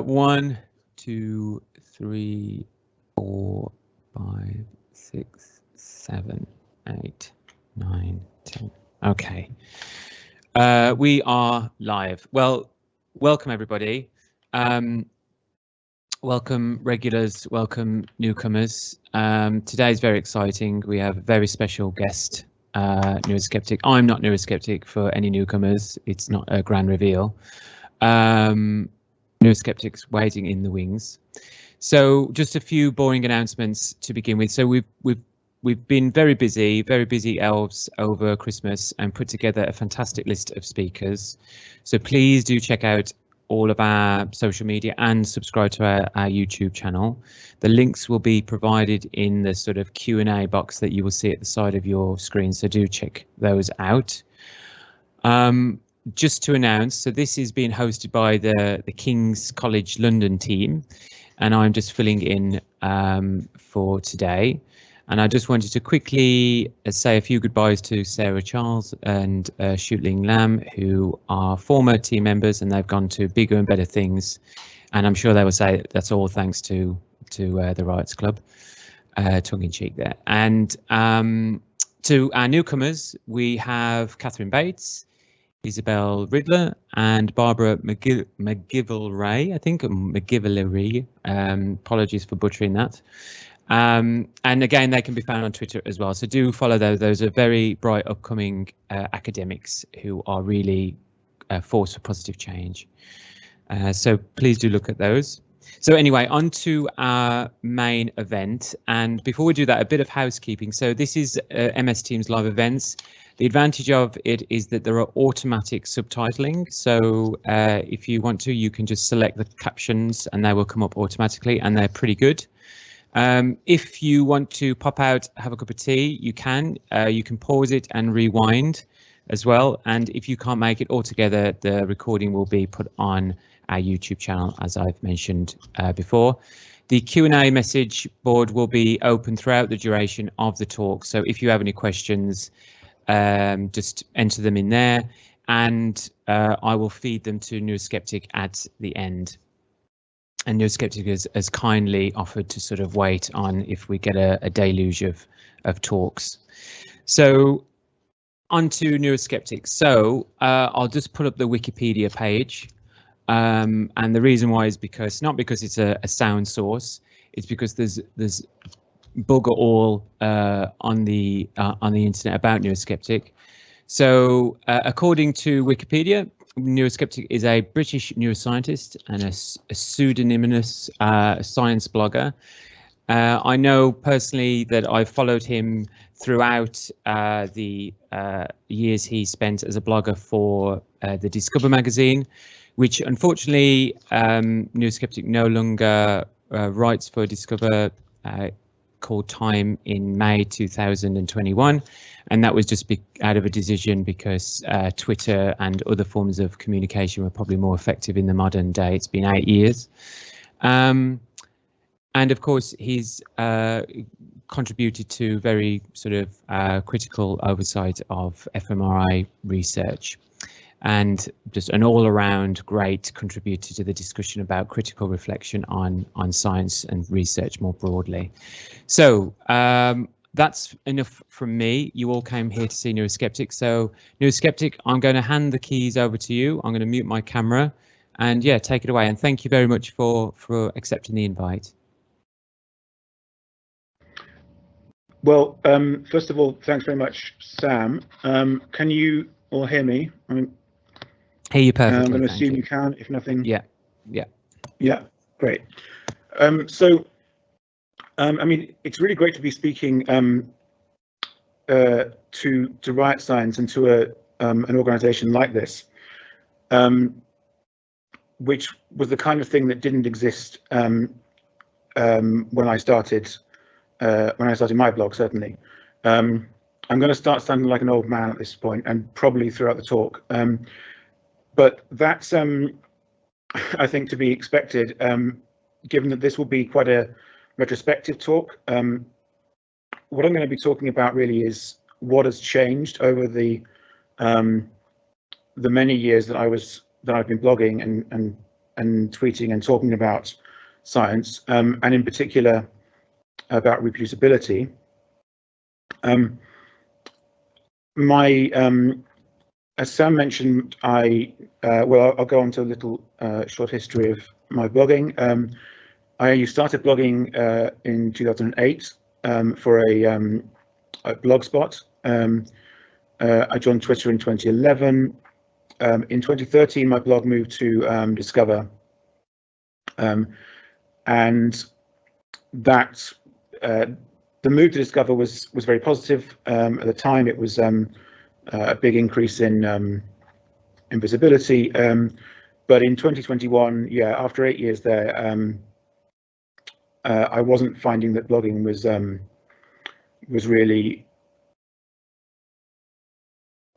1, 2, 3, 4, 5, 6, 7, 8, 9, 10. Okay. We are live. Well, welcome everybody. Welcome regulars, welcome newcomers. Today is very exciting. We have a very special guest, Neuroskeptic. I'm not Neuroskeptic for any newcomers. It's not a grand reveal. Neuroskeptic's waiting in the wings. So just a few boring announcements to begin with. So we've been very busy elves over Christmas and put together a fantastic list of speakers. So please do check out all of our social media and subscribe to our YouTube channel. The links will be provided in the sort of Q&A box that you will see at the side of your screen. So do check those out. Just to announce, so this is being hosted by the King's College London team, and I'm just filling in for today. And I just wanted to quickly say a few goodbyes to Sarah Charles and Shootling Lamb, who are former team members, and they've gone to bigger and better things. And I'm sure they will say that's all thanks to the RIOTS Club, tongue in cheek there. And to our newcomers, we have Catherine Bates, Isabel Riddler, and Barbara McGivelray, I think, McGivellery. Apologies for butchering that. And again, they can be found on Twitter as well. So do follow those. Those are very bright upcoming academics who are really a force for positive change. So please do look at those. So anyway, on to our main event. And before we do that, a bit of housekeeping. So this is MS Teams live events. The advantage of it is that there are automatic subtitling. So if you want to, you can just select the captions and they will come up automatically, and they're pretty good. If you want to pop out, have a cup of tea, you can pause it and rewind as well. And if you can't make it altogether, the recording will be put on our YouTube channel, as I've mentioned before. The Q&A message board will be open throughout the duration of the talk. So if you have any questions, just enter them in there, and I will feed them to Neuroskeptic at the end. And Neuroskeptic has kindly offered to sort of wait on if we get a deluge of talks. So on to Neuroskeptic. So I'll just put up the Wikipedia page. And the reason why is not because it's a sound source. It's because there's bugger all on the internet about Neuroskeptic. So according to Wikipedia, Neuroskeptic is a British neuroscientist and a pseudonymous science blogger. I know personally that I've followed him throughout the years he spent as a blogger for the Discover magazine, which unfortunately Neuroskeptic no longer writes for Discover, called Time in May 2021, and that was just out of a decision because Twitter and other forms of communication were probably more effective in the modern day. It's been 8 years, and of course he's contributed to very sort of critical oversight of fMRI research, and just an all-around great contributor to the discussion about critical reflection on science and research more broadly. So that's enough from me. You all came here to see Neuroskeptic. So Neuroskeptic, I'm going to hand the keys over to you. I'm going to mute my camera, and yeah, take it away. And thank you very much for accepting the invite. Well, first of all, thanks very much, Sam. Can you all hear me? Hear you perfectly. I'm going to assume you can, if nothing. Yeah, great. So I mean, it's really great to be speaking to Riot Science and to an organisation like this, which was the kind of thing that didn't exist when I started my blog. Certainly, I'm going to start sounding like an old man at this point, and probably throughout the talk. But that's, I think, to be expected, given that this will be quite a retrospective talk. What I'm going to be talking about really is what has changed over the many years that I've been blogging and and tweeting and talking about science, and in particular about reproducibility. As Sam mentioned, well, I'll go on to a little short history of my blogging. I started blogging in 2008 for a blogspot. I joined Twitter in 2011. In 2013, my blog moved to Discover, and that the move to Discover was very positive. At the time, it was a big increase in visibility. But in 2021, yeah, after 8 years there, I wasn't finding that blogging was really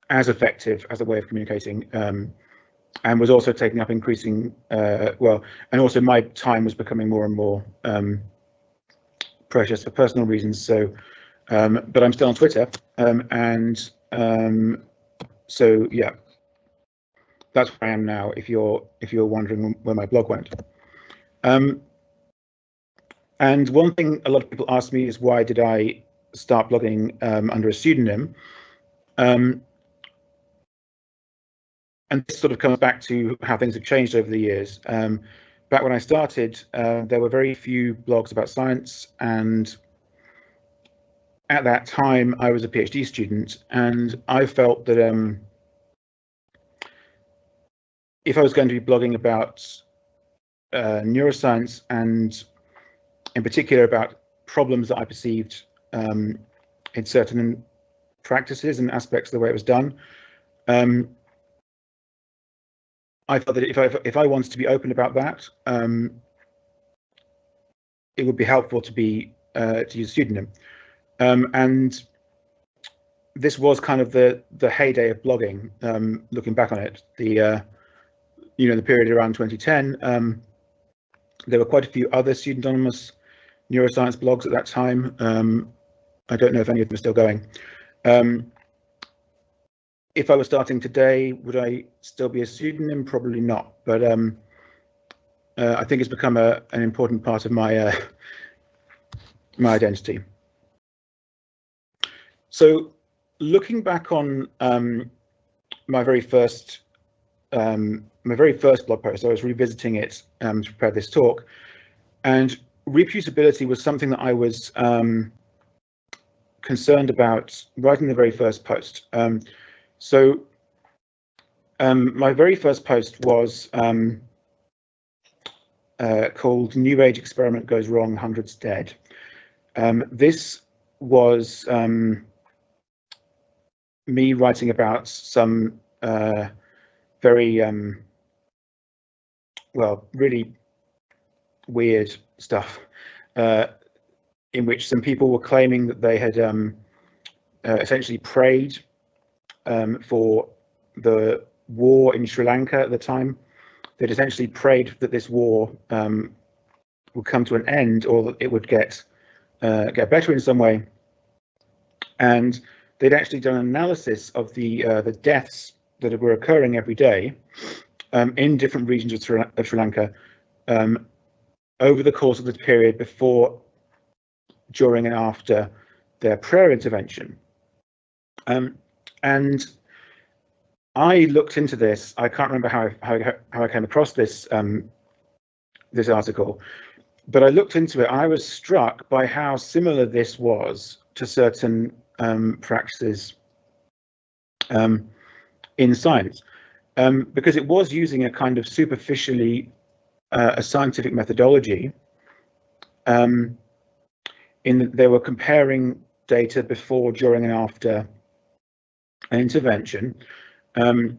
as effective as a way of communicating, and was also taking up increasing, well, and also my time was becoming more and more precious for personal reasons. So, but I'm still on Twitter, and so yeah, that's where I am now. If you're wondering where my blog went, and one thing a lot of people ask me is, why did I start blogging under a pseudonym? And this sort of comes back to how things have changed over the years. Back when I started, there were very few blogs about science, and at that time I was a PhD student, and I felt that if I was going to be blogging about neuroscience, and in particular about problems that I perceived in certain practices and aspects of the way it was done, I thought that if I wanted to be open about that, it would be helpful to use a pseudonym. And this was kind of the heyday of blogging. Looking back on it, the period around 2010, there were quite a few other pseudonymous neuroscience blogs at that time. I don't know if any of them are still going. If I was starting today, would I still be a pseudonym? Probably not, but I think it's become an important part of my my identity. So, looking back on my very first blog post, I was revisiting it to prepare this talk, and reproducibility was something that I was concerned about right in the very first post. So my very first post was called "New Age Experiment Goes Wrong, Hundreds Dead." This was me writing about some very well, really weird stuff, in which some people were claiming that they had essentially prayed for the war in Sri Lanka at the time. They'd essentially prayed that this war would come to an end, or that it would get better in some way. And they'd actually done an analysis of the deaths that were occurring every day in different regions of Sri Lanka over the course of the period before, during, and after their prayer intervention. And I looked into this. I can't remember how I came across this this article, but I looked into it. I was struck by how similar this was to certain practices in science, because it was using a kind of superficially a scientific methodology. In that they were comparing data before, during, and after an intervention. The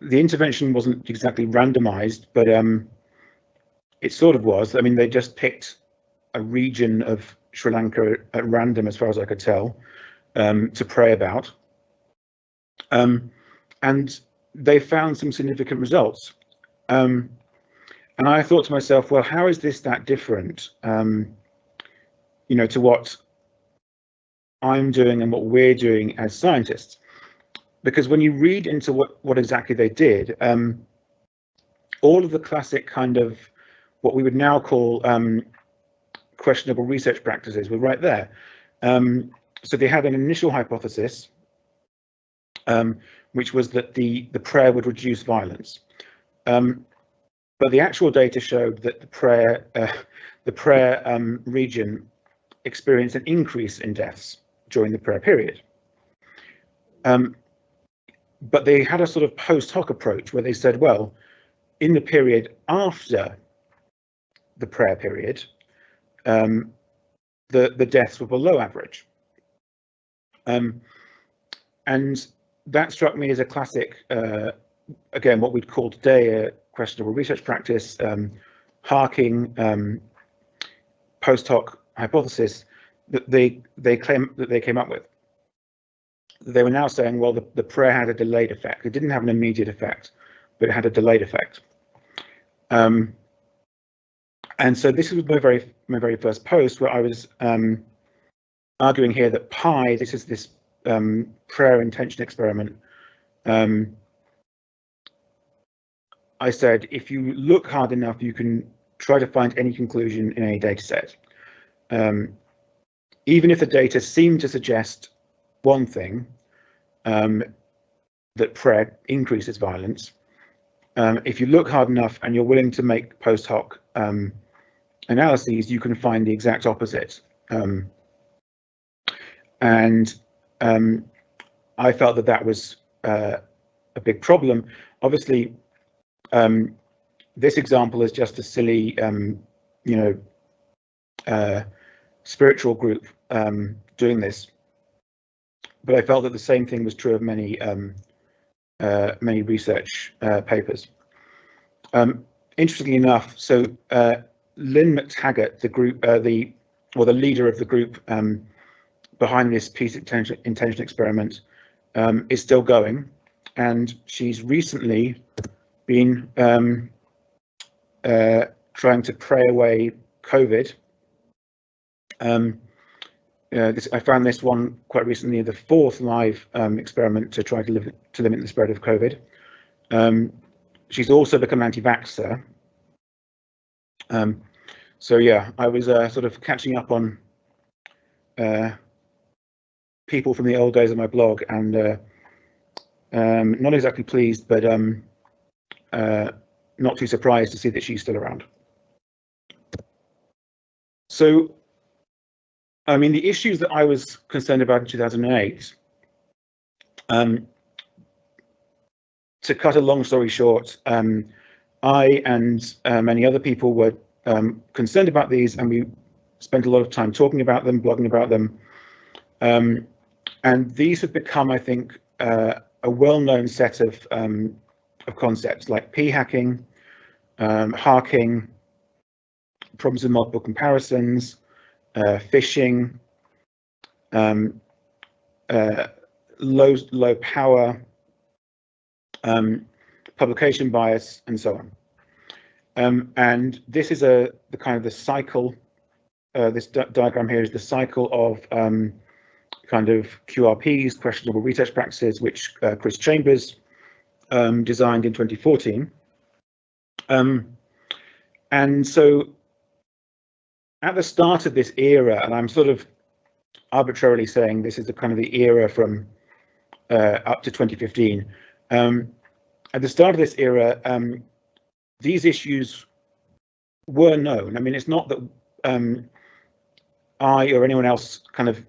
intervention wasn't exactly randomized, but it sort of was. I mean, they just picked a region of Sri Lanka at random, as far as I could tell, to pray about. And they found some significant results. And I thought to myself, well, how is this that different, to what I'm doing and what we're doing as scientists? Because when you read into what exactly they did, all of the classic kind of what we would now call questionable research practices were right there. So they had an initial hypothesis, which was that the prayer would reduce violence. But the actual data showed that the prayer region experienced an increase in deaths during the prayer period. But they had a sort of post hoc approach where they said, well, in the period after the prayer period, the deaths were below average. And that struck me as a classic, again, what we'd call today a questionable research practice, harking post hoc hypothesis that they came up with. They were now saying, well, the prayer had a delayed effect. It didn't have an immediate effect, but it had a delayed effect. And so this was my very first post, where I was arguing here that pi, this is this prayer intention experiment. I said, if you look hard enough, you can try to find any conclusion in any data set. Even if the data seem to suggest one thing, that prayer increases violence, if you look hard enough and you're willing to make post hoc analyses, you can find the exact opposite. And I felt that that was a big problem. Obviously, this example is just a silly, spiritual group doing this. But I felt that the same thing was true of many research papers. Interestingly enough, so Lynn McTaggart, the leader of the group behind this peace intention experiment, is still going, and she's recently been trying to pray away COVID. I found this one quite recently, the fourth live experiment to try to limit the spread of COVID. She's also become anti-vaxxer. So yeah, I was sort of catching up on people from the old days of my blog, and not exactly pleased, but not too surprised to see that she's still around. So, I mean, the issues that I was concerned about in 2008, to cut a long story short, I and many other people were concerned about these, and we spent a lot of time talking about them, blogging about them. And these have become, I think, a well-known set of concepts like p-hacking, harking, problems with multiple comparisons, phishing, low power, publication bias, and so on. And this is the kind of the cycle. This diagram here is the cycle of kind of QRPs, questionable research practices, which Chris Chambers designed in 2014. And so at the start of this era, and I'm sort of arbitrarily saying this is the kind of the era from up to 2015. At the start of this era, these issues were known. I mean, it's not that I or anyone else kind of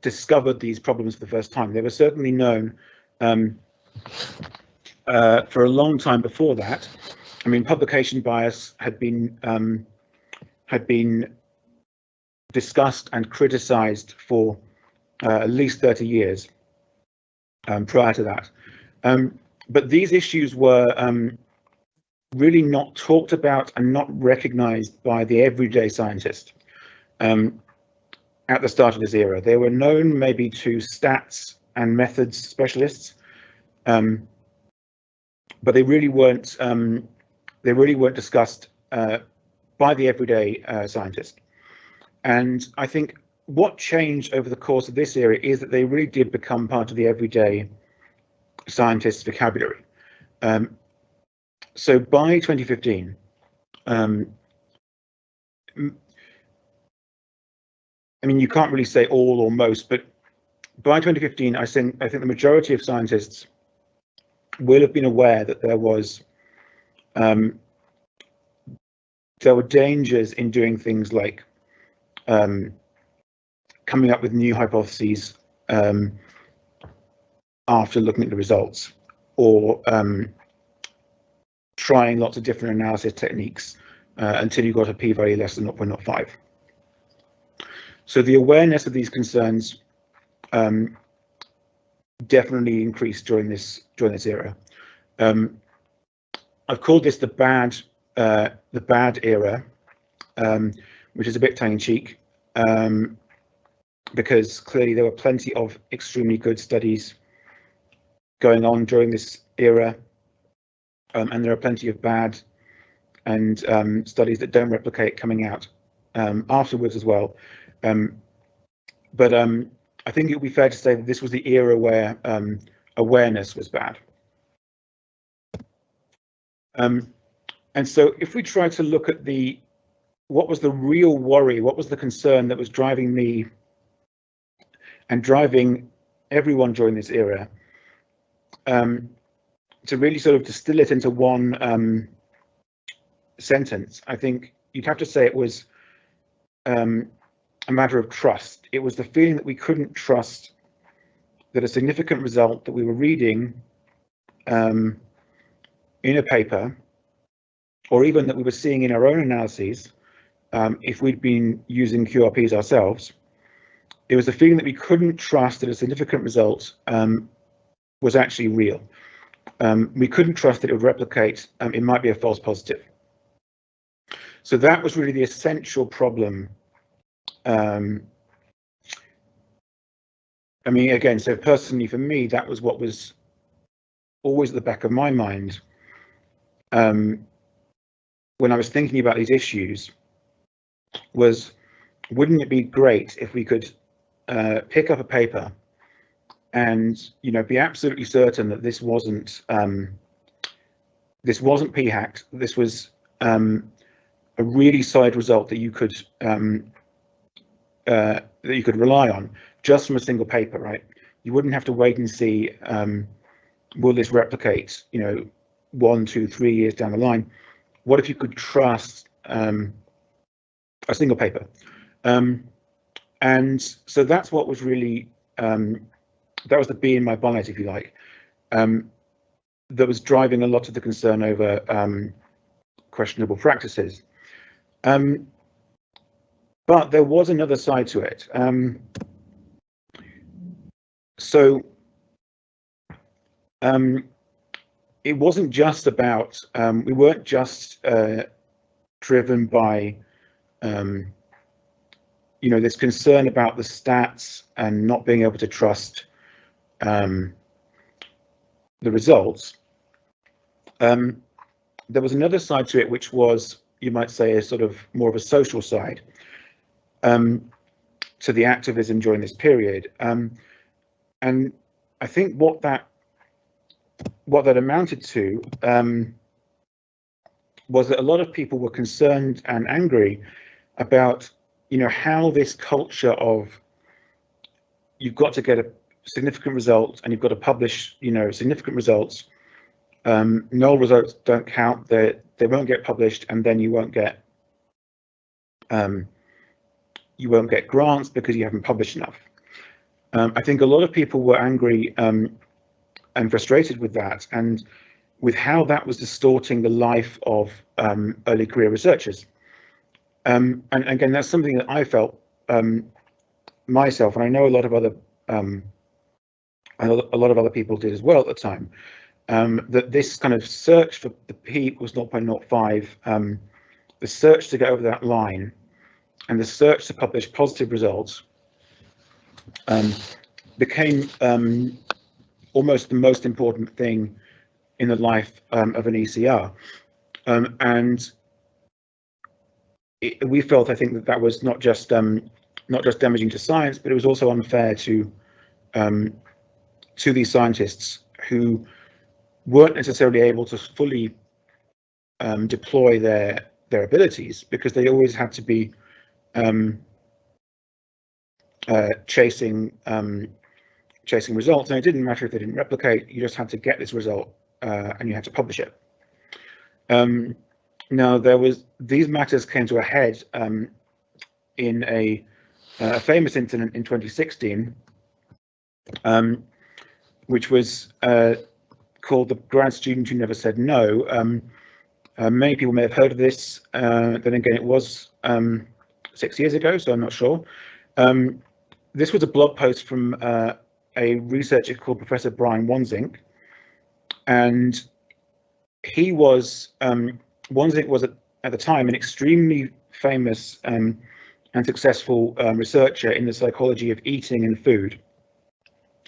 discovered these problems for the first time. They were certainly known for a long time before that. I mean, publication bias had been discussed and criticized for at least 30 years prior to that. But these issues were really not talked about and not recognized by the everyday scientist at the start of this era. They were known maybe to stats and methods specialists, but they really weren't discussed by the everyday scientist. And I think what changed over the course of this era is that they really did become part of the everyday scientist's vocabulary. So by 2015, I mean, you can't really say all or most, but by 2015, I think the majority of scientists will have been aware that there were dangers in doing things like coming up with new hypotheses after looking at the results, or trying lots of different analysis techniques until you got a p-value less than 0.05. So the awareness of these concerns definitely increased during this era. I've called this the bad era, which is a bit tongue-in-cheek, because clearly there were plenty of extremely good studies going on during this era, and there are plenty of bad and studies that don't replicate coming out afterwards as well. But I think it would be fair to say that this was the era where awareness was bad. And so if we try to look at what was the real worry, what was the concern that was driving me and driving everyone during this era, to really sort of distill it into one sentence, I think you'd have to say it was a matter of trust. It was the feeling that we couldn't trust that a significant result that we were reading in a paper, or even that we were seeing in our own analyses, if we'd been using QRPs ourselves, it was the feeling that we couldn't trust that a significant result was actually real. We couldn't trust that it would replicate, it might be a false positive. So that was really the essential problem. I mean, again, so personally for me, that was what was always at the back of my mind when I was thinking about these issues, was, wouldn't it be great if we could pick up a paper and, you know, be absolutely certain that this wasn't p-hacked, this was a really solid result that you could rely on just from a single paper, right? You wouldn't have to wait and see, will this replicate, you know, 1, 2, 3 years down the line? What if you could trust a single paper? And so that's what was really, that was the bee in my bonnet, if you like, that was driving a lot of the concern over questionable practices. But there was another side to it. It wasn't just about, we weren't just driven by, you know, this concern about the stats and not being able to trust the results. There was another side to it, which was, you might say, a sort of more of a social side to the activism during this period. And I think what that amounted to was that a lot of people were concerned and angry about, you know, how this culture of you've got to get a significant result and you've got to publish, you know, significant results. Null results don't count; they won't get published, and then you won't get grants because you haven't published enough. I think a lot of people were angry and frustrated with that, and with how that was distorting the life of early career researchers. And again, that's something that I felt myself, and I know a lot of other people did as well at the time. That this kind of search for the p was 0.05, the search to get over that line, and the search to publish positive results became almost the most important thing in the life of an ECR. And we felt, I think, that was not just damaging to science, but it was also unfair to these scientists who weren't necessarily able to fully deploy their abilities, because they always had to be chasing results, and it didn't matter if they didn't replicate. You just had to get this result, and you had to publish it. Now these matters came to a head in a famous incident in 2016, which was called the grad student who never said no. Many people may have heard of this. Then again, it was 6 years ago, so I'm not sure. This was a blog post from a researcher called Professor Brian Wansink, and he was Wansink was at the time an extremely famous and successful researcher in the psychology of eating and food,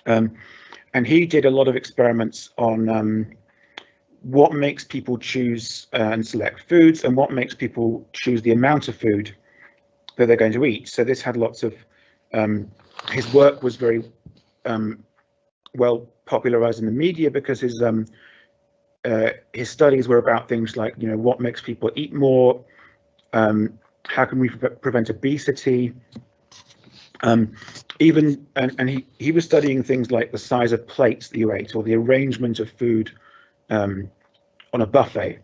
and he did a lot of experiments on what makes people choose and select foods, and what makes people choose the amount of food that they're going to eat. So this had lots of his work was very well popularized in the media, because his studies were about things like, you know, what makes people eat more, how can we prevent obesity, even and he was studying things like the size of plates that you ate, or the arrangement of food on a buffet,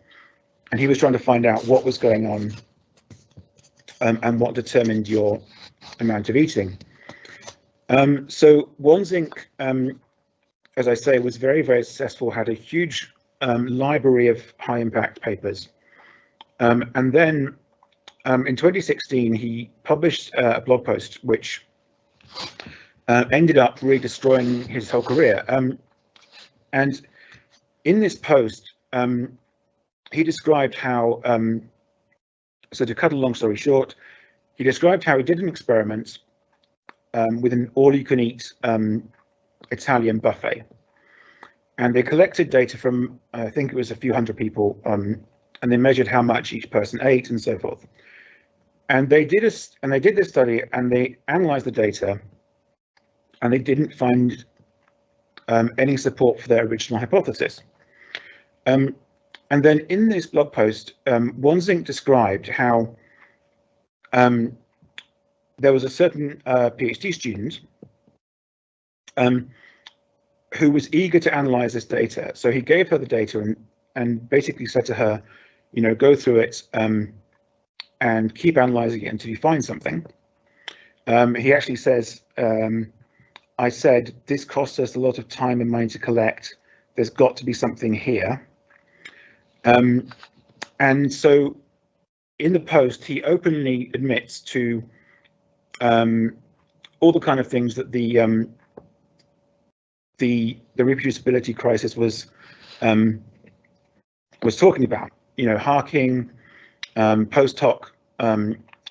and he was trying to find out what was going on and what determined your amount of eating. So Wansink, as I say, was very, very successful, had a huge library of high impact papers. And then in 2016, he published a blog post which ended up really destroying his whole career. And in this post, he described how, so to cut a long story short, he described how he did an experiment with an all-you-can-eat Italian buffet, and they collected data from, I think it was a few hundred people, and they measured how much each person ate and so forth. And they did this study, and they analyzed the data, and they didn't find any support for their original hypothesis. And then in this blog post, Wansink described how there was a certain PhD student who was eager to analyze this data. So he gave her the data and basically said to her, you know, go through it and keep analyzing it until you find something. He actually says, I said, this costs us a lot of time and money to collect. There's got to be something here. And so in the post, he openly admits to all the kind of things that the reproducibility crisis was talking about. You know, harking, post hoc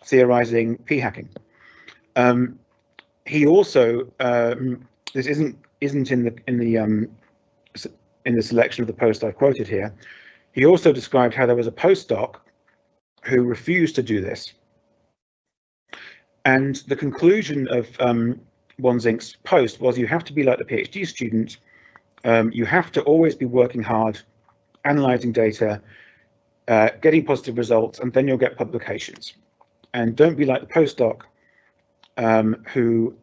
theorizing, p-hacking. He also this isn't in the selection of the post I've quoted here. He also described how there was a postdoc who refused to do this. And the conclusion of Wansink's post was, you have to be like the PhD student. You have to always be working hard, analyzing data, getting positive results, and then you'll get publications. And don't be like the postdoc who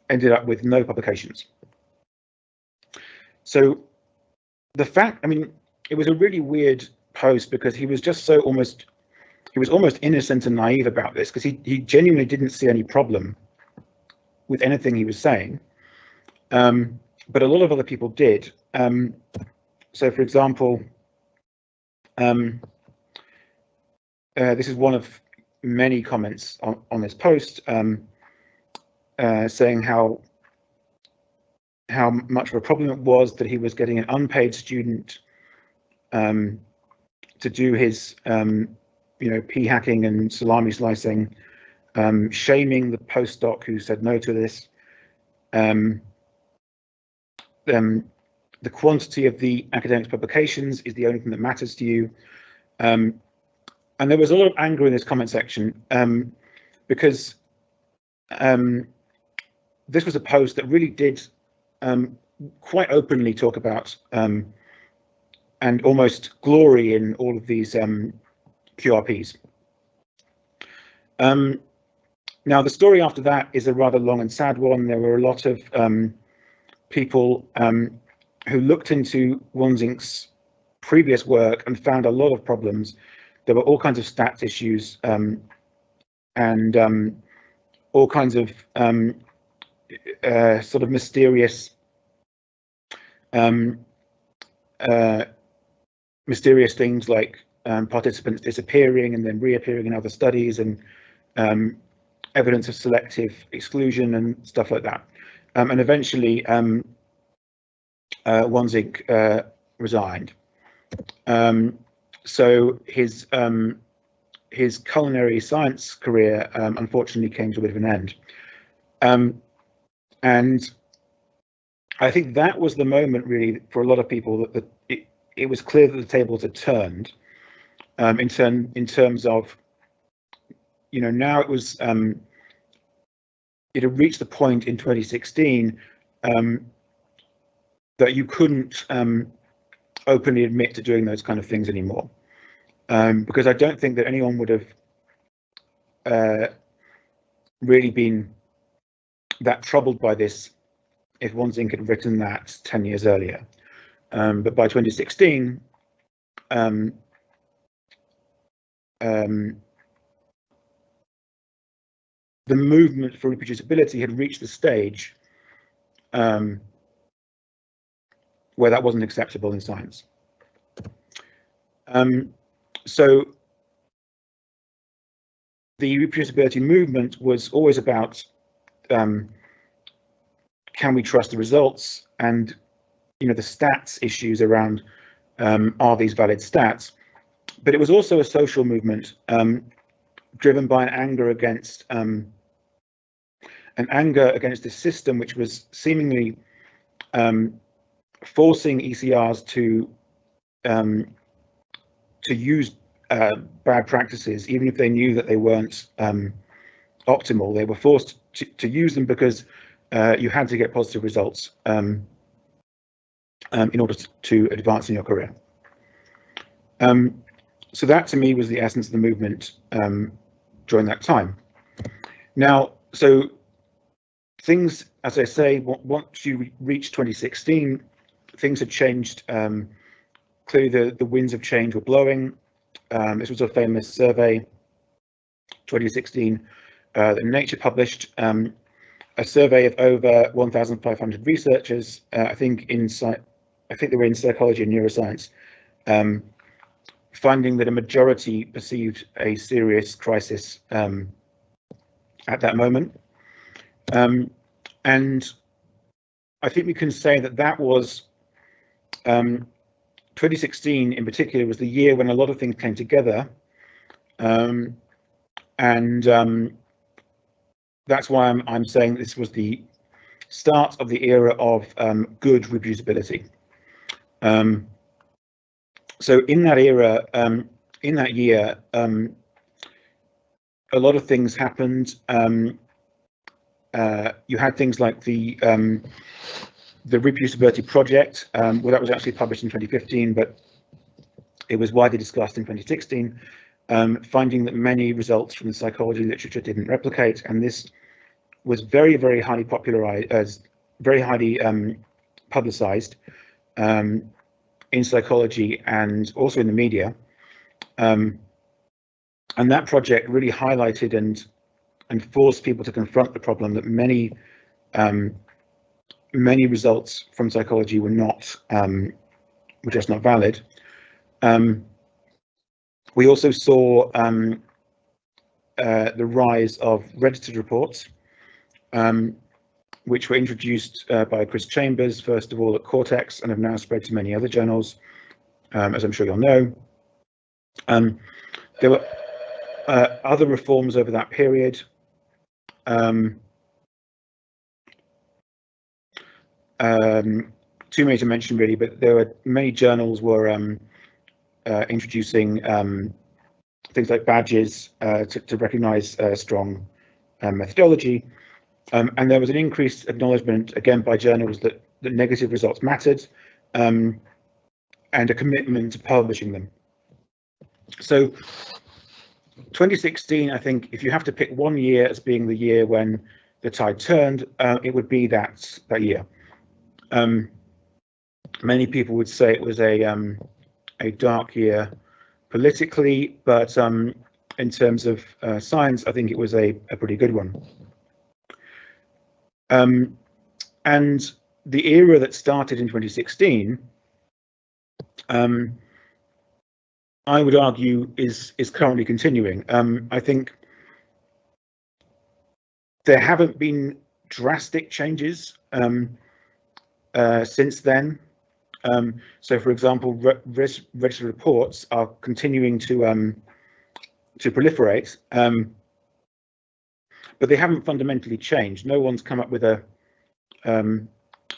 ended up with no publications. So the fact, I mean, it was a really weird post, because he was just so almost innocent and naive about this, because he genuinely didn't see any problem with anything he was saying. But a lot of other people did. So for example, this is one of many comments on this post, saying how much of a problem it was that he was getting an unpaid student to do his you know, p-hacking and salami slicing, shaming the postdoc who said no to this. The quantity of the academic publications is the only thing that matters to you. And there was a lot of anger in this comment section, because this was a post that really did quite openly talk about and almost glory in all of these QRPs. Now, the story after that is a rather long and sad one. There were a lot of people who looked into Wansink's previous work and found a lot of problems. There were all kinds of stats issues and all kinds of sort of mysterious things like participants disappearing and then reappearing in other studies, and evidence of selective exclusion and stuff like that. And eventually Wansink resigned. So his culinary science career unfortunately came to a bit of an end. And I think that was the moment really for a lot of people that it was clear that the tables had turned in terms of, you know, now it was it had reached the point in 2016 that you couldn't openly admit to doing those kind of things anymore, because I don't think that anyone would have really been that troubled by this if Wansink had written that 10 years earlier. But by 2016, the movement for reproducibility had reached the stage where that wasn't acceptable in science. So the reproducibility movement was always about can we trust the results, and you know, the stats issues around are these valid stats, but it was also a social movement driven by an anger against this system which was seemingly forcing ECRs to use bad practices, even if they knew that they weren't optimal. They were forced to use them because you had to get positive results in order to advance in your career. So that to me was the essence of the movement during that time. Now, so things, as I say, once you reach 2016, things had changed. Clearly the winds of change were blowing. This was a famous survey, 2016, that Nature published, a survey of over 1,500 researchers. I think they were in psychology and neuroscience, finding that a majority perceived a serious crisis at that moment. And I think we can say that was 2016 in particular was the year when a lot of things came together, and that's why I'm saying this was the start of the era of good reproducibility. So in that era, in that year, a lot of things happened. You had things like the reproducibility project. Well, that was actually published in 2015, but it was widely discussed in 2016, finding that many results from the psychology literature didn't replicate, and this was very, very highly popularized, very highly publicized in psychology and also in the media. And that project really highlighted and forced people to confront the problem that many results from psychology were just not valid. We also saw the rise of registered reports, which were introduced by Chris Chambers, first of all at Cortex, and have now spread to many other journals, as I'm sure you'll know. There were other reforms over that period. Too many to mention really, but there were many journals were introducing things like badges to recognize strong methodology, and there was an increased acknowledgement again by journals that negative results mattered, and a commitment to publishing them. So 2016, I think, if you have to pick one year as being the year when the tide turned, it would be that year. Many people would say it was a dark year politically, but in terms of science, I think it was a pretty good one. And the era that started in 2016, I would argue is currently continuing. I think there haven't been drastic changes since then. So, for example, registered reports are continuing to proliferate, but they haven't fundamentally changed. No one's come up with a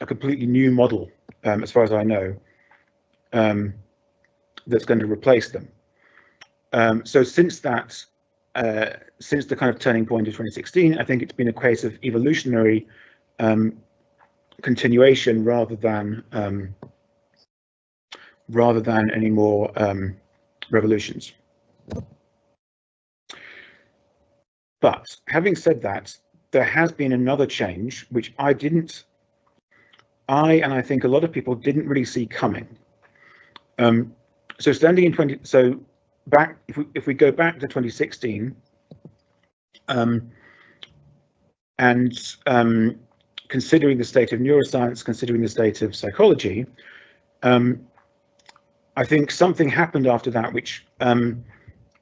completely new model, as far as I know, that's going to replace them. So since that, since the kind of turning point of 2016, I think it's been a case of evolutionary continuation rather than any more revolutions. But having said that, there has been another change which I think a lot of people didn't really see coming. So standing in if we go back to 2016, and considering the state of neuroscience, considering the state of psychology, I think something happened after that which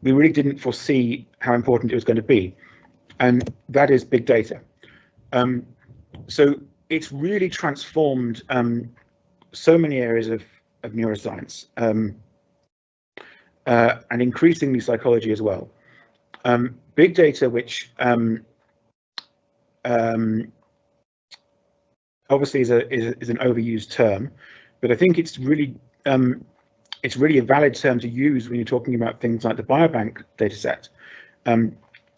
we really didn't foresee how important it was going to be, and that is big data. So it's really transformed so many areas of neuroscience, and increasingly psychology as well. Big data, which obviously is an overused term, but I think it's really a valid term to use when you're talking about things like the biobank dataset.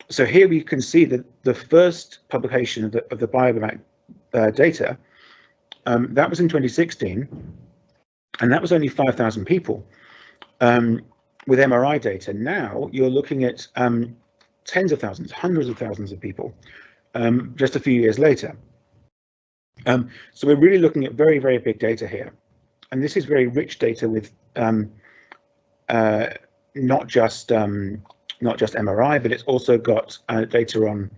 So here we can see that the first publication of the biobank data, that was in 2016, and that was only 5,000 people with MRI data. Now you're looking at tens of thousands, hundreds of thousands of people just a few years later. So we're really looking at very, very big data here. And this is very rich data with not just MRI, but it's also got data on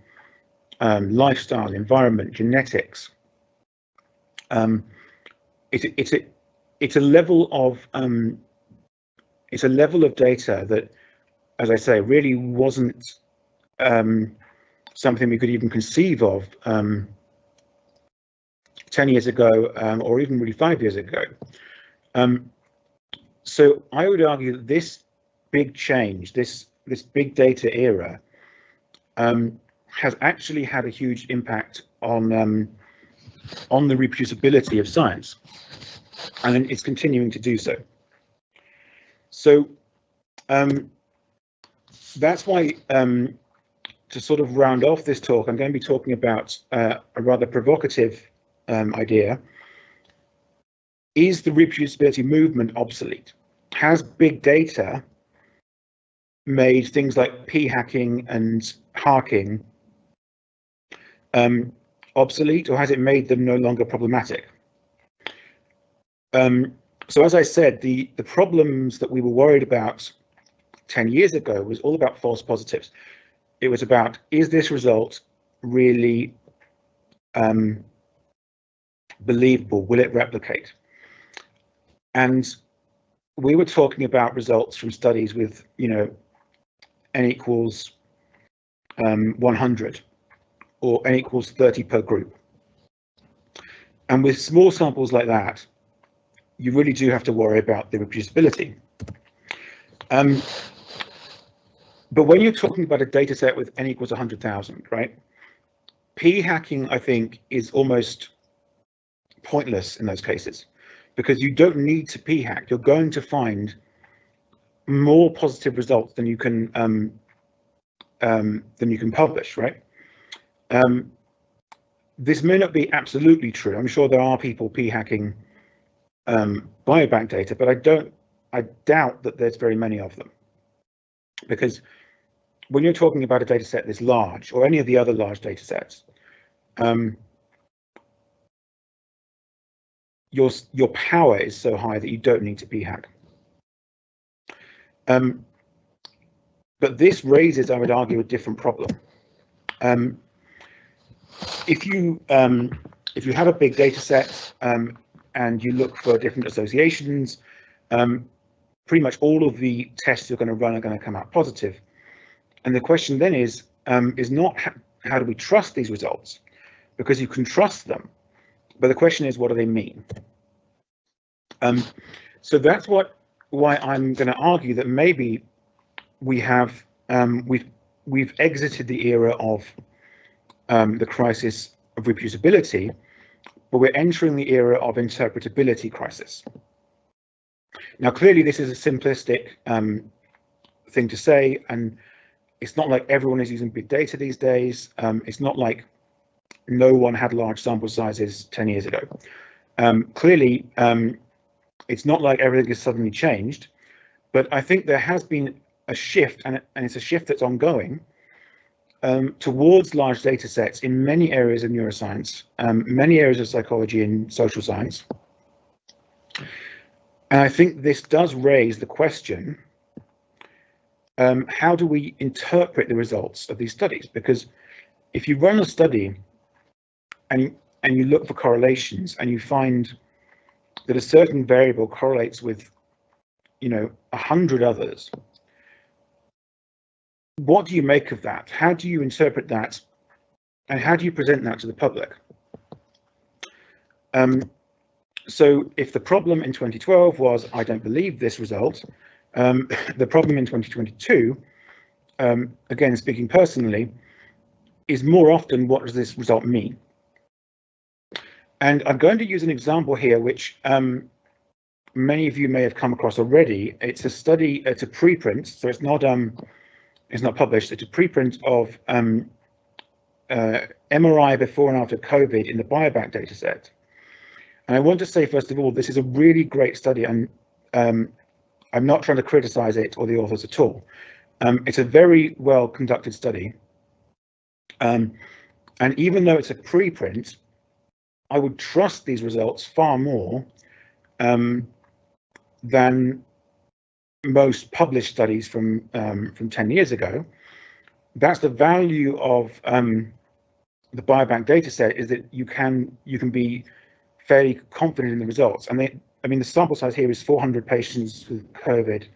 lifestyle, environment, genetics. It's a level of data that, as I say, really wasn't something we could even conceive of 10 years ago, or even really 5 years ago. So I would argue that this big change, this big data era, has actually had a huge impact on the reproducibility of science, and it's continuing to do so. So that's why, to sort of round off this talk, I'm going to be talking about a rather provocative idea. Is the reproducibility movement obsolete? Has big data made things like p-hacking and harking obsolete, or has it made them no longer problematic? So as I said, the problems that we were worried about 10 years ago was all about false positives. It was about, is this result really believable? Will it replicate? And we were talking about results from studies with, n equals 100 or n equals 30 per group. And with small samples like that, you really do have to worry about the reproducibility. But when you're talking about a data set with n equals 100,000, right? P-hacking, I think, is almost pointless in those cases, because you don't need to p-hack. You're going to find more positive results than you can publish, right? This may not be absolutely true. I'm sure there are people p-hacking biobank data, but I doubt that there's very many of them, because when you're talking about a data set this large, or any of the other large data sets, your power is so high that you don't need to p-hag. But this raises, I would argue, a different problem. If you have a big data set and you look for different associations, pretty much all of the tests you're going to run are going to come out positive. And the question then is not how do we trust these results, because you can trust them, but the question is, what do they mean? So that's why I'm going to argue that maybe we have we've exited the era of the crisis of reproducibility, but we're entering the era of interpretability crisis. Now, clearly, this is a simplistic thing to say, and it's not like everyone is using big data these days. It's not like no one had large sample sizes 10 years ago. Clearly, it's not like everything has suddenly changed, but I think there has been a shift, and it's a shift that's ongoing, towards large data sets in many areas of neuroscience, many areas of psychology and social science. And I think this does raise the question, how do we interpret the results of these studies? Because if you run a study and you look for correlations and you find that a certain variable correlates with, 100 others, what do you make of that? How do you interpret that? And how do you present that to the public? So if the problem in 2012 was, I don't believe this result, the problem in 2022, again, speaking personally, is more often, what does this result mean? And I'm going to use an example here, which many of you may have come across already. It's a study, it's a preprint, so it's not published. It's a preprint of MRI before and after COVID in the biobank data set. And I want to say, first of all, this is a really great study, and I'm not trying to criticize it or the authors at all. It's a very well conducted study. And even though it's a preprint, I would trust these results far more than most published studies from 10 years ago. That's the value of the biobank data set, is that you can be fairly confident in the results. And the sample size here is 400 patients with COVID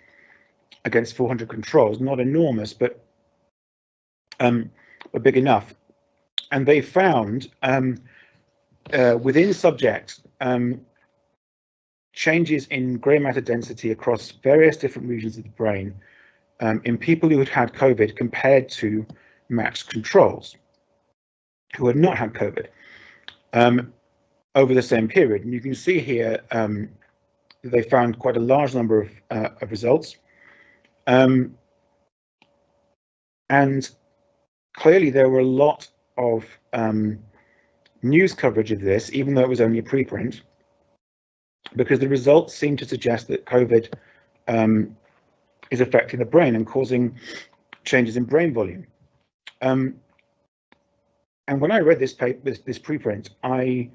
against 400 controls, not enormous, but big enough. And they found within subjects changes in grey matter density across various different regions of the brain in people who had COVID compared to matched controls who had not had COVID over the same period. And you can see here they found quite a large number of results. And clearly there were a lot of news coverage of this, even though it was only a preprint, because the results seem to suggest that COVID is affecting the brain and causing changes in brain volume. And when I read this paper, this preprint, I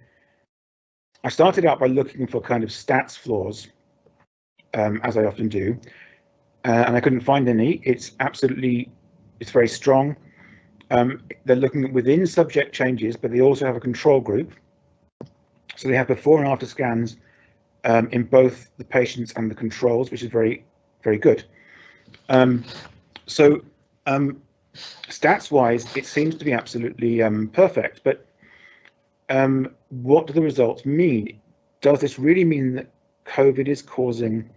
started out by looking for kind of stats flaws, as I often do, and I couldn't find any. It's very strong. They're looking at within subject changes, but they also have a control group. So they have before and after scans in both the patients and the controls, which is very, very good. Stats-wise, it seems to be absolutely perfect. But what do the results mean? Does this really mean that COVID is causing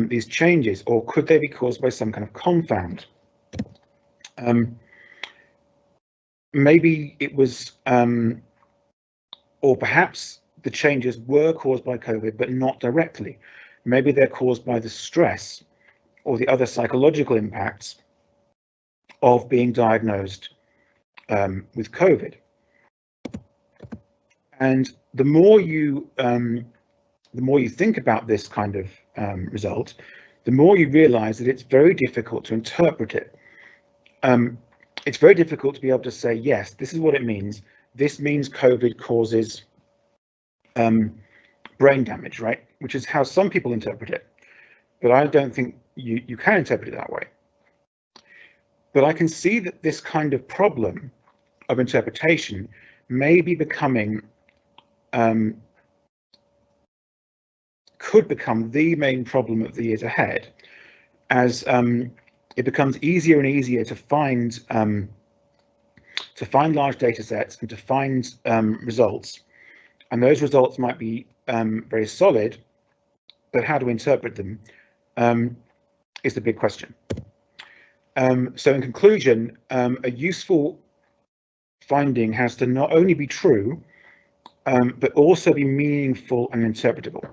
these changes, or could they be caused by some kind of confound? Maybe it was, or perhaps the changes were caused by COVID, but not directly. Maybe they're caused by the stress or the other psychological impacts of being diagnosed with COVID. And the more you the more you think about this kind of result, the more you realize that it's very difficult to interpret it. It's very difficult to be able to say, yes, this is what it means. This means COVID causes brain damage, right? Which is how some people interpret it. But I don't think you can interpret it that way. But I can see that this kind of problem of interpretation may be becoming, could become the main problem of the years ahead, as it becomes easier and easier to find large data sets and to find results. And those results might be very solid, but how to interpret them is the big question. So in conclusion, a useful finding has to not only be true, but also be meaningful and interpretable.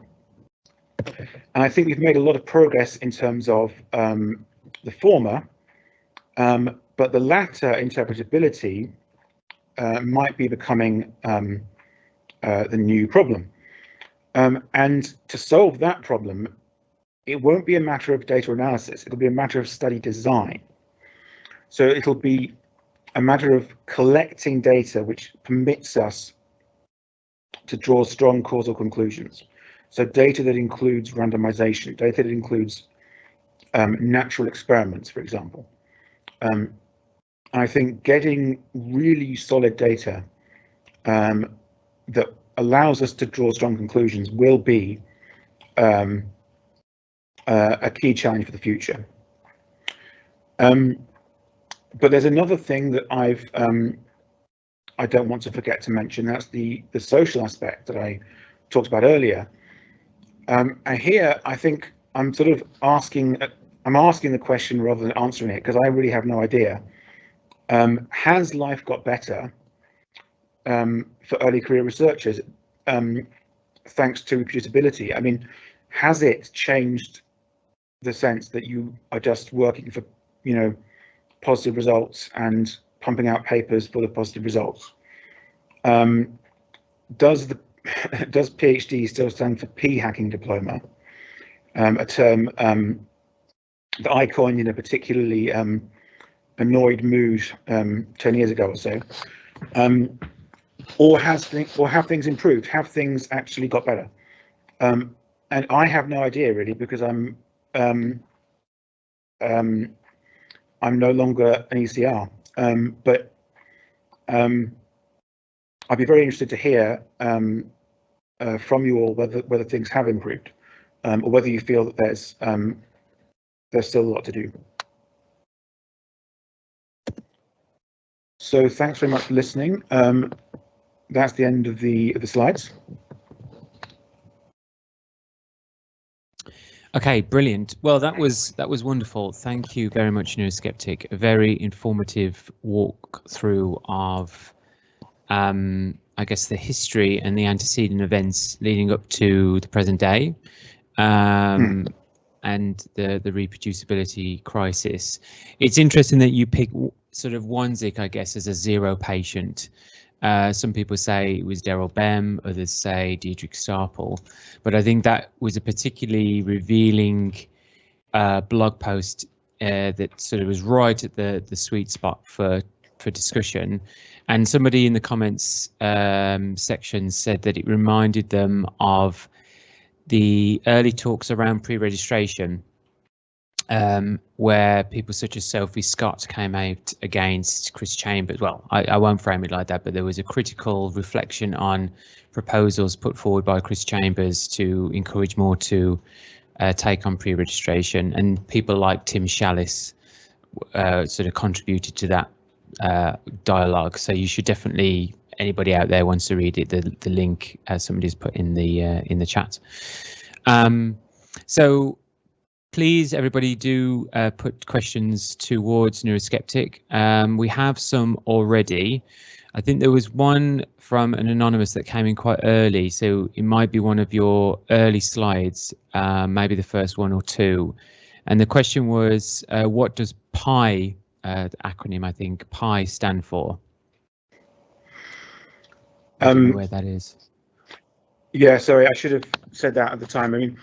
And I think we've made a lot of progress in terms of the former, but the latter, interpretability, might be becoming the new problem. And to solve that problem, it won't be a matter of data analysis, it'll be a matter of study design. So it'll be a matter of collecting data which permits us to draw strong causal conclusions. So data that includes randomization, data that includes natural experiments, for example. I think getting really solid data that allows us to draw strong conclusions will be a key challenge for the future. But there's another thing that I don't want to forget to mention. That's the social aspect that I talked about earlier. And here I think I'm sort of asking the question rather than answering it, because I really have no idea. Has life got better for early career researchers thanks to reproducibility? I mean, has it changed the sense that you are just working for, positive results and pumping out papers full of positive results? Does PhD still stand for p-hacking diploma? A term that I coined in a particularly annoyed mood 10 years ago or so. Or have things improved? Have things actually got better? And I have no idea really, because I'm no longer an ECR. But I'd be very interested to hear from you all whether things have improved, or whether you feel that there's still a lot to do. So thanks very much for listening. That's the end of the slides. Okay, brilliant. Well, that was wonderful. Thank you very much, Neuroskeptic. A very informative walk through of, I guess, the history and the antecedent events leading up to the present day, and the reproducibility crisis. It's interesting that you pick sort of Wansink, I guess, as a zero patient. Some people say it was Daryl Bem, others say Dietrich Starpel, but I think that was a particularly revealing blog post that sort of was right at the sweet spot for discussion. And somebody in the comments section said that it reminded them of the early talks around pre-registration, where people such as Sophie Scott came out against Chris Chambers. Well, I won't frame it like that, but there was a critical reflection on proposals put forward by Chris Chambers to encourage more to take on pre-registration, and people like Tim Shallis sort of contributed to that dialogue. So you should definitely, anybody out there wants to read it, the link somebody's put in the chat. So please, everybody, do put questions towards Neuroskeptic. We have some already. I think there was one from an anonymous that came in quite early, so it might be one of your early slides, maybe the first one or two. And the question was, what does PI, the acronym, I think, PI stand for? I don't know where that is. Yeah, sorry, I should have said that at the time. I mean,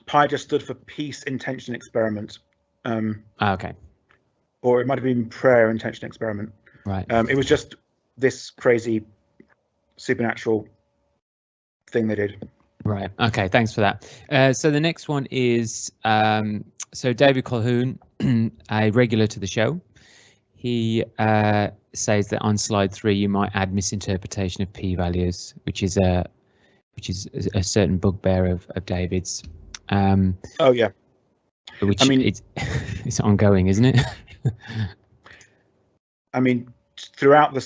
PI just stood for Peace Intention Experiment. Okay. Or it might have been Prayer Intention Experiment. Right. It was just this crazy supernatural thing they did. Right. Okay. Thanks for that. So the next one is so David Colhoun, a regular to the show. He says that on slide 3 you might add misinterpretation of p-values, which is a certain bugbear of David's. Oh yeah. Which, I mean, it's ongoing, isn't it? I mean, throughout the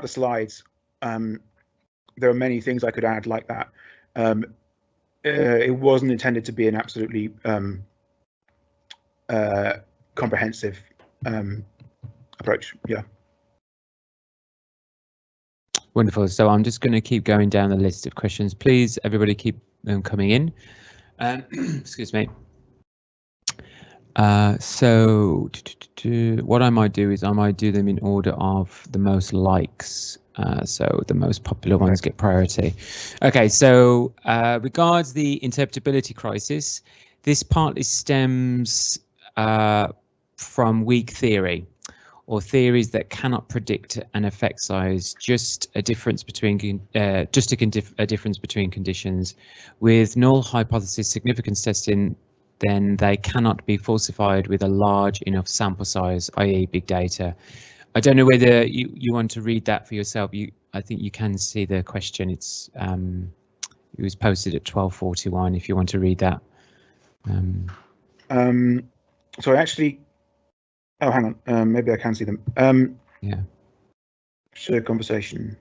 slides, there are many things I could add like that. It wasn't intended to be an absolutely comprehensive approach. Yeah. Wonderful. So I'm just going to keep going down the list of questions. Please, everybody, keep them coming in. Excuse me. So what I might do is I might do them in order of the most likes. So the most popular ones get priority. Okay, so regards the interpretability crisis, this partly stems from weak theory, or theories that cannot predict an effect size, just a difference between difference between conditions. With null hypothesis significance testing, then they cannot be falsified with a large enough sample size, i.e. big data. I don't know whether you want to read that for yourself. I think you can see the question. It was posted at 12:41 if you want to read that. So I actually, oh, hang on, maybe I can see them. Yeah. Share conversation.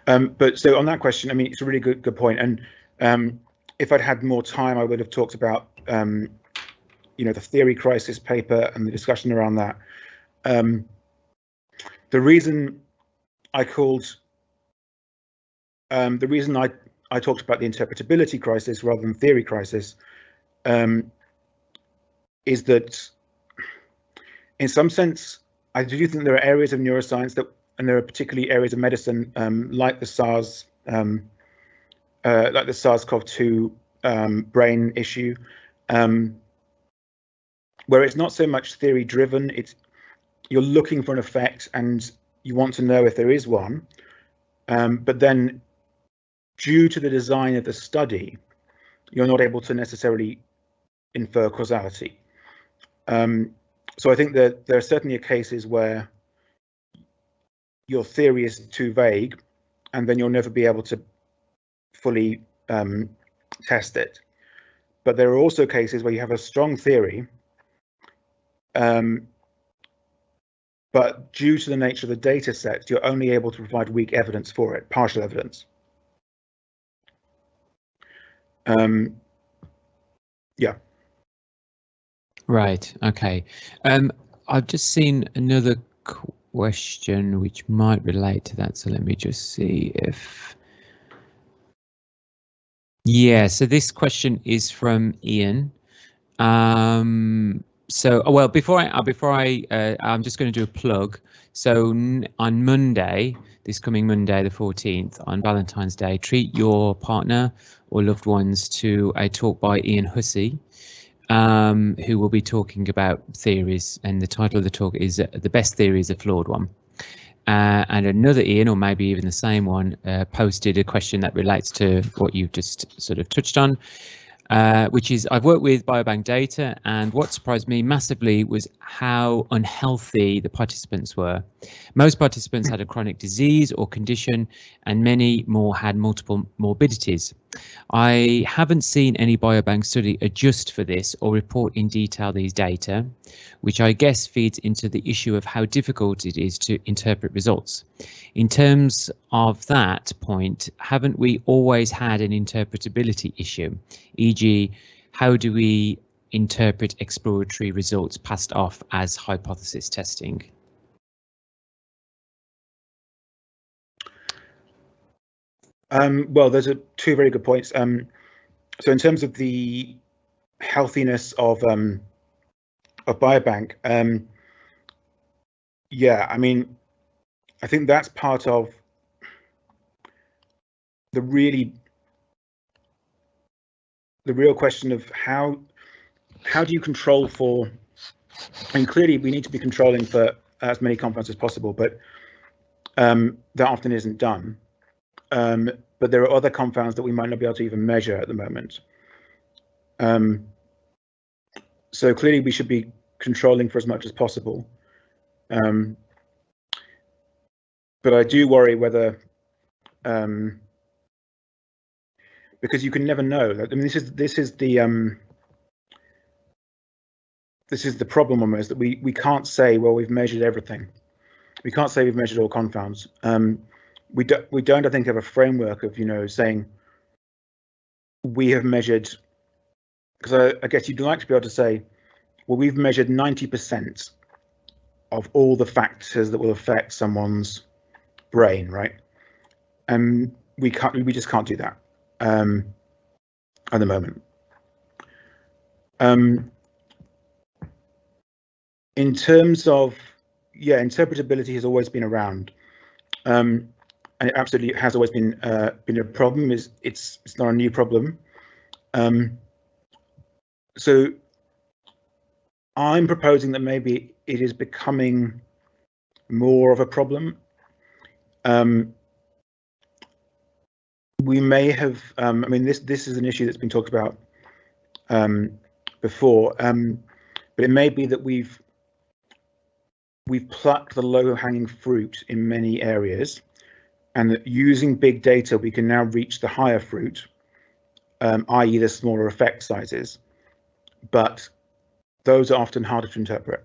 But so on that question, I mean, it's a really good point. And if I'd had more time, I would have talked about, the theory crisis paper and the discussion around that. The reason I talked about the interpretability crisis rather than theory crisis is that, in some sense, I do think there are areas of neuroscience and there are particularly areas of medicine like the SARS-CoV-2 brain issue, where it's not so much theory driven. You're looking for an effect and you want to know if there is one, but then due to the design of the study, you're not able to necessarily infer causality. So I think that there are certainly cases where your theory is too vague, and then you'll never be able to fully test it. But there are also cases where you have a strong theory, but due to the nature of the data set, you're only able to provide weak evidence for it, partial evidence. Yeah. Right. Okay. I've just seen another question which might relate to that. So let me just see if. Yeah. So this question is from Ian. So, well, before I'm just going to do a plug. So on Monday, this coming Monday, the 14th, on Valentine's Day, treat your partner or loved ones to a talk by Ian Hussey, who will be talking about theories, and the title of the talk is "The Best Theory is a Flawed One." And another Ian, or maybe even the same one, posted a question that relates to what you've just sort of touched on, which is, I've worked with biobank data, and what surprised me massively was how unhealthy the participants were. Most participants had a chronic disease or condition, and many more had multiple morbidities. I haven't seen any biobank study adjust for this or report in detail these data, which I guess feeds into the issue of how difficult it is to interpret results. In terms of that point, haven't we always had an interpretability issue? E.g., how do we interpret exploratory results passed off as hypothesis testing? Well, those are two very good points. So in terms of the healthiness of biobank, yeah, I mean, I think that's part of the really the real question of how do you control for, I mean, clearly we need to be controlling for as many compounds as possible, but that often isn't done. But there are other compounds that we might not be able to even measure at the moment. So clearly we should be controlling for as much as possible. But I do worry whether, because you can never know. I mean, this is the problem almost, that we can't say, well, we've measured everything. We can't say we've measured all confounds. We don't, I think, have a framework of, saying we have measured, because I guess you'd like to be able to say, well, we've measured 90% of all the factors that will affect someone's brain, right? And we just can't do that at the moment. In terms of, interpretability has always been around, and it absolutely has always been a problem. It's not a new problem. So I'm proposing that maybe it is becoming more of a problem. We may have, I mean, this is an issue that's been talked about before, but it may be that we've plucked the low-hanging fruit in many areas, and that using big data we can now reach the higher fruit, i.e. the smaller effect sizes, but those are often harder to interpret.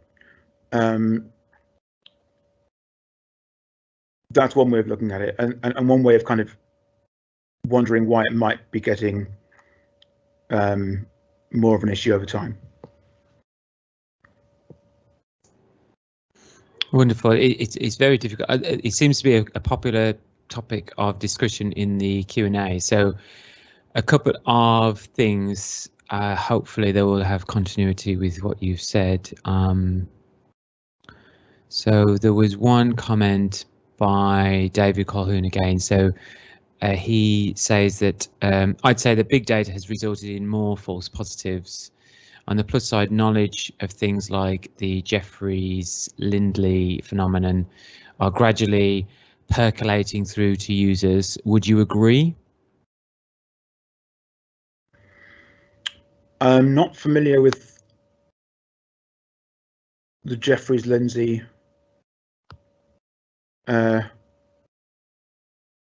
That's one way of looking at it, and one way of kind of wondering why it might be getting more of an issue over time. Wonderful. It's very difficult. It seems to be a popular topic of discussion in the Q&A. So a couple of things, hopefully they will have continuity with what you've said. So there was one comment by David Colquhoun again. So he says that I'd say that big data has resulted in more false positives. On the plus side, knowledge of things like the Jeffreys-Lindley phenomenon are gradually percolating through to users. Would you agree? I'm not familiar with the Jeffreys-Lindsay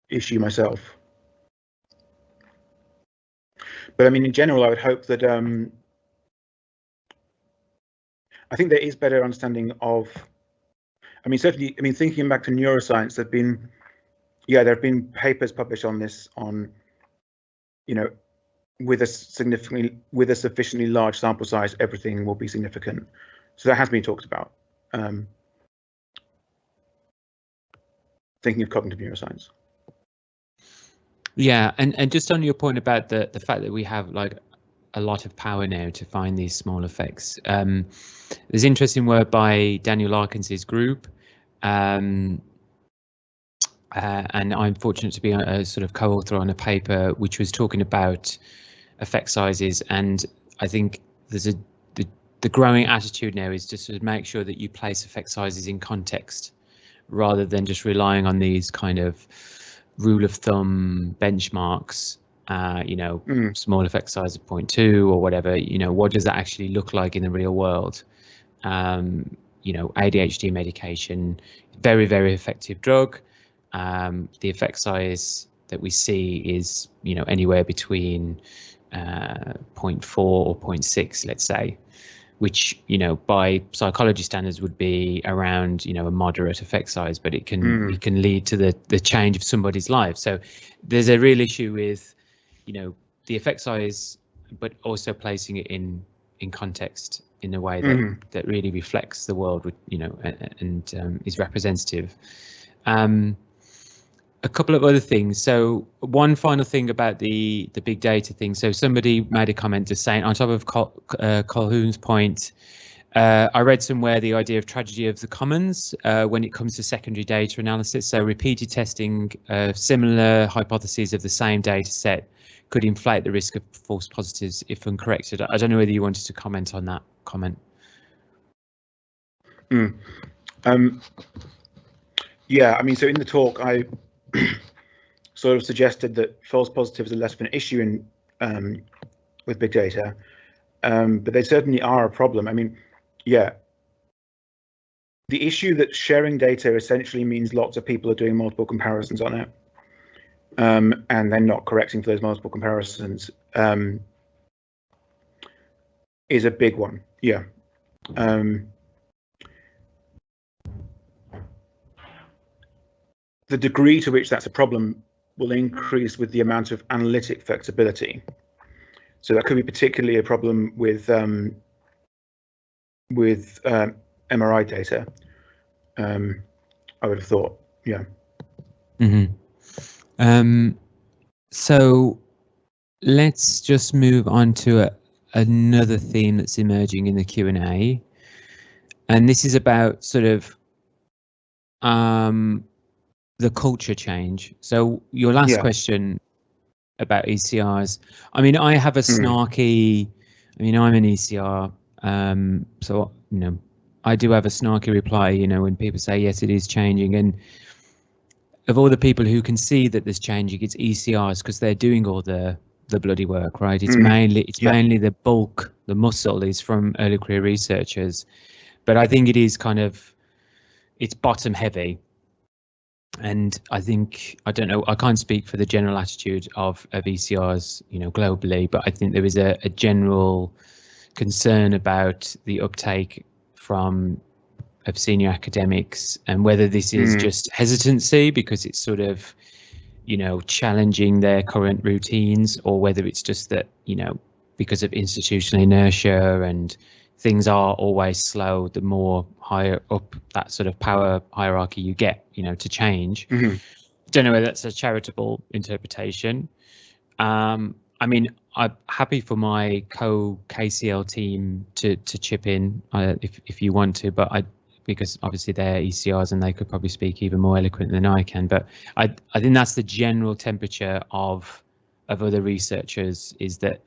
issue myself. But I mean, in general, I would hope that I think there is better understanding of, I mean, certainly, I mean, thinking back to neuroscience, there have been papers published on this, on, with a sufficiently large sample size, everything will be significant. So that has been talked about. Thinking of cognitive neuroscience. Yeah, and just on your point about the fact that we have like a lot of power now to find these small effects. There's interesting work by Daniel Larkins's group, and I'm fortunate to be a sort of co-author on a paper which was talking about effect sizes, and I think there's the growing attitude now is just to make sure that you place effect sizes in context rather than just relying on these kind of rule of thumb benchmarks. Small effect size of 0.2 or whatever, what does that actually look like in the real world? ADHD medication, very, very effective drug. The effect size that we see is, anywhere between 0.4 or 0.6, let's say, which, by psychology standards would be around, a moderate effect size, but it can lead to the change of somebody's life. So there's a real issue with, the effect size, but also placing it in context in a way that really reflects the world, and is representative. A couple of other things. So one final thing about the big data thing. So somebody made a comment just saying, on top of Colquhoun's point, I read somewhere the idea of tragedy of the commons when it comes to secondary data analysis. So repeated testing of similar hypotheses of the same data set could inflate the risk of false positives if uncorrected. I don't know whether you wanted to comment on that comment. Yeah, I mean, so in the talk, I sort of suggested that false positives are less of an issue in with big data, but they certainly are a problem. I mean, yeah, the issue that sharing data essentially means lots of people are doing multiple comparisons on it, and then not correcting for those multiple comparisons is a big one. Yeah. The degree to which that's a problem will increase with the amount of analytic flexibility. So that could be particularly a problem with MRI data. I would have thought, yeah. So let's just move on to another theme that's emerging in the Q&A, and this is about sort of the culture change. So your last question about ECRs, I mean, I have a snarky, I mean, I'm an ECR, so, you know, I do have a snarky reply, you know, when people say, yes, it is changing. And of all the people who can see that there's changing, it's ECRs because they're doing all the bloody work, right? It's mainly the bulk, the muscle is from early career researchers. But I think it is kind of, it's bottom heavy. And I think, I don't know, I can't speak for the general attitude of ECRs, you know, globally, but I think there is a general concern about the uptake of senior academics, and whether this is just hesitancy because it's sort of, you know, challenging their current routines, or whether it's just that, you know, because of institutional inertia and things are always slow, the more higher up that sort of power hierarchy you get, you know, to change. Don't know whether that's a charitable interpretation. I mean, I'm happy for my co-KCL team to chip in if you want to, but because obviously they're ECRs and they could probably speak even more eloquently than I can. But I think that's the general temperature of other researchers, is that,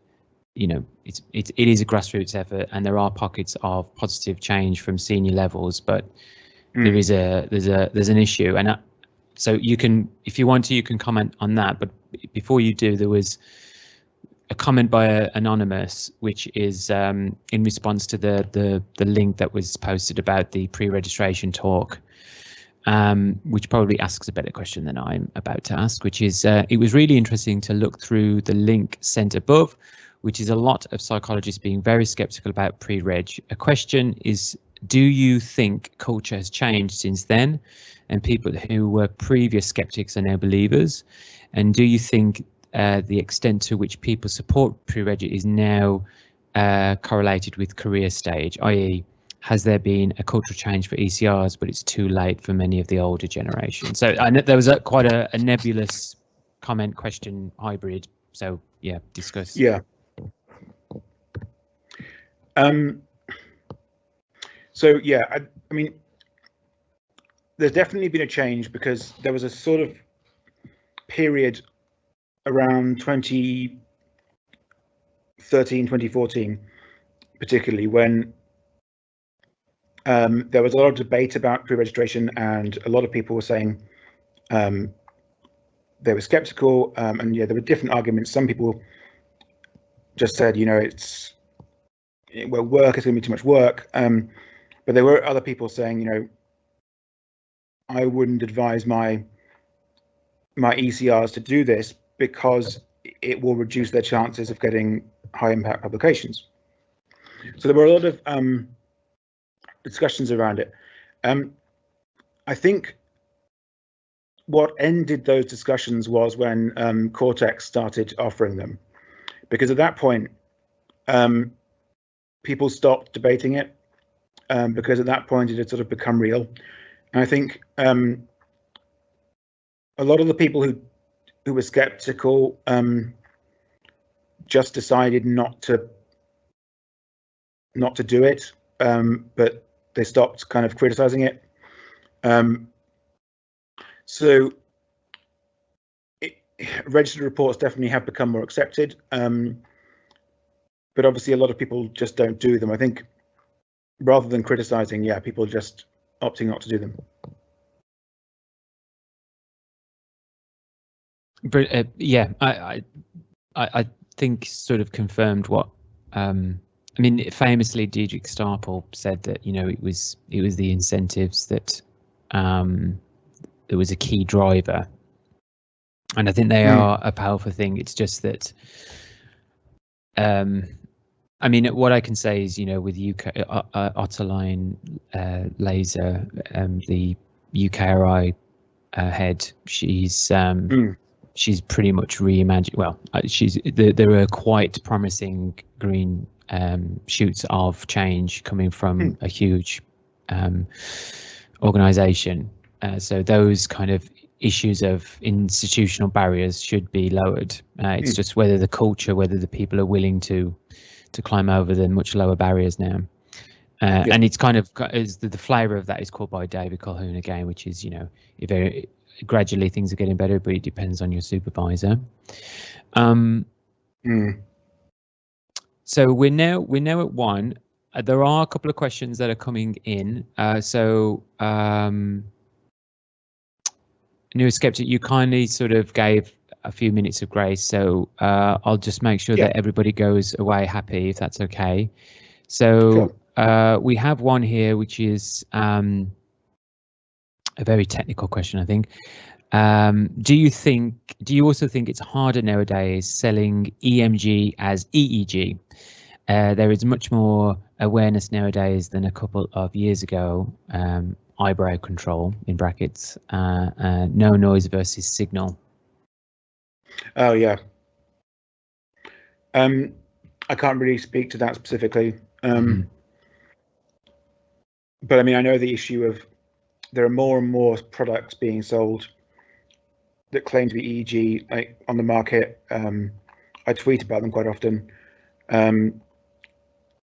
you know, it is a grassroots effort, and there are pockets of positive change from senior levels, but there's an issue. And so you can, if you want to, you can comment on that. But before you do, there was a comment by Anonymous, which is in response to the link that was posted about the pre-registration talk, which probably asks a better question than I'm about to ask, which is, it was really interesting to look through the link sent above, which is a lot of psychologists being very skeptical about pre-reg. A question is, do you think culture has changed since then, and people who were previous skeptics are now believers? And do you think the extent to which people support pre-reg is now correlated with career stage, i.e. has there been a cultural change for ECRs, but it's too late for many of the older generation? So I know there was quite a nebulous comment question hybrid. So yeah, discuss. Yeah. So yeah, I mean, there's definitely been a change, because there was a sort of period around 2013, 2014, particularly, when there was a lot of debate about pre-registration, and a lot of people were saying they were skeptical, and yeah, there were different arguments. Some people just said, you know, it's going to be too much work, but there were other people saying, you know, I wouldn't advise my ECRs to do this because it will reduce their chances of getting high impact publications. So there were a lot of discussions around it. I think what ended those discussions was when Cortex started offering them, because at that point people stopped debating it, because at that point it had sort of become real. And I think a lot of the people who were skeptical just decided not to do it, but they stopped kind of criticizing it. So registered reports definitely have become more accepted, but obviously a lot of people just don't do them. I think rather than criticizing, yeah, people are just opting not to do them. But yeah, I think sort of confirmed what I mean. Famously, Diedrich Starpel said that, you know, it was the incentives that it was a key driver, and I think they are a powerful thing. It's just that I mean, what I can say is, you know, with UK Otterline Laser, the UKRI head, she's pretty much reimagined. Well, there are quite promising green shoots of change coming from a huge organisation. So those kind of issues of institutional barriers should be lowered. It's just whether the culture, whether the people are willing to climb over the much lower barriers now. And it's kind of the flavour of that is called by David Colquhoun again, which is, you know, very gradually things are getting better, but it depends on your supervisor. So we're now at 1. There are a couple of questions that are coming in. Neuroskeptic, you kindly sort of gave a few minutes of grace, so I'll just make sure that everybody goes away happy, if that's okay. So we have one here, which is a very technical question, I think. Do you also think it's harder nowadays selling EMG as EEG? There is much more awareness nowadays than a couple of years ago. Eyebrow control in brackets, no noise versus signal. Oh yeah. I can't really speak to that specifically. But I mean, I know the issue of there are more and more products being sold that claim to be EEG, like, on the market. I tweet about them quite often.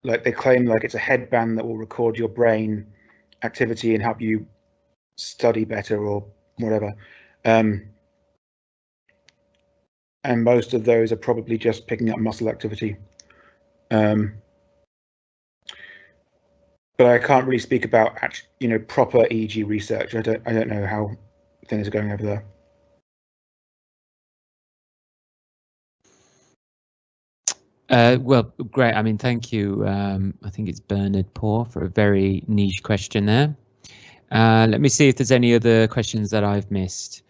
Like, they claim like it's a headband that will record your brain activity and help you study better or whatever. And most of those are probably just picking up muscle activity. But I can't really speak about proper EEG research. I don't know how things are going over there. Well, great. I mean, thank you. I think it's Bernard Poor for a very niche question there. Let me see if there's any other questions that I've missed.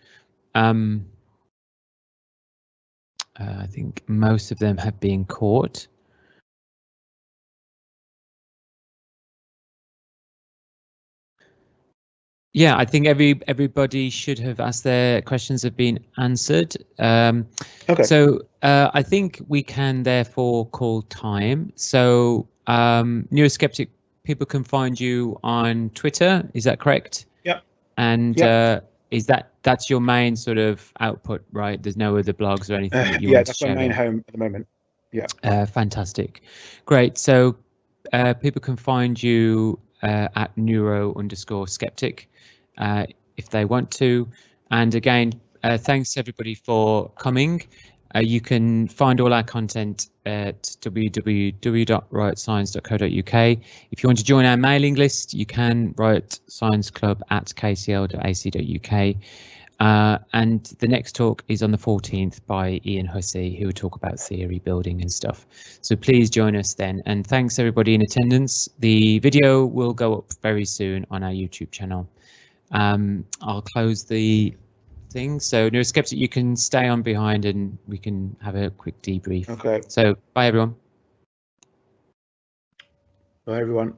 I think most of them have been caught. Yeah, I think everybody should have asked their questions have been answered. Okay. So I think we can therefore call time. So Neuroskeptic, people can find you on Twitter, is that correct? Yep. And is that's your main sort of output, right? There's no other blogs or anything that you want to share? Yeah, that's my main home at the moment. Yeah. Fantastic. Great. So people can find you at neuro_skeptic if they want to. And again, thanks everybody for coming. You can find all our content at www.riotscience.co.uk. If you want to join our mailing list, you can riotscienceclub@kcl.ac.uk. And the next talk is on the 14th by Ian Hussey, who will talk about theory building and stuff. So please join us then. And thanks everybody in attendance. The video will go up very soon on our YouTube channel. I'll close the thing. So Neuroskeptic, you can stay on behind and we can have a quick debrief. Okay. So bye everyone. Bye everyone.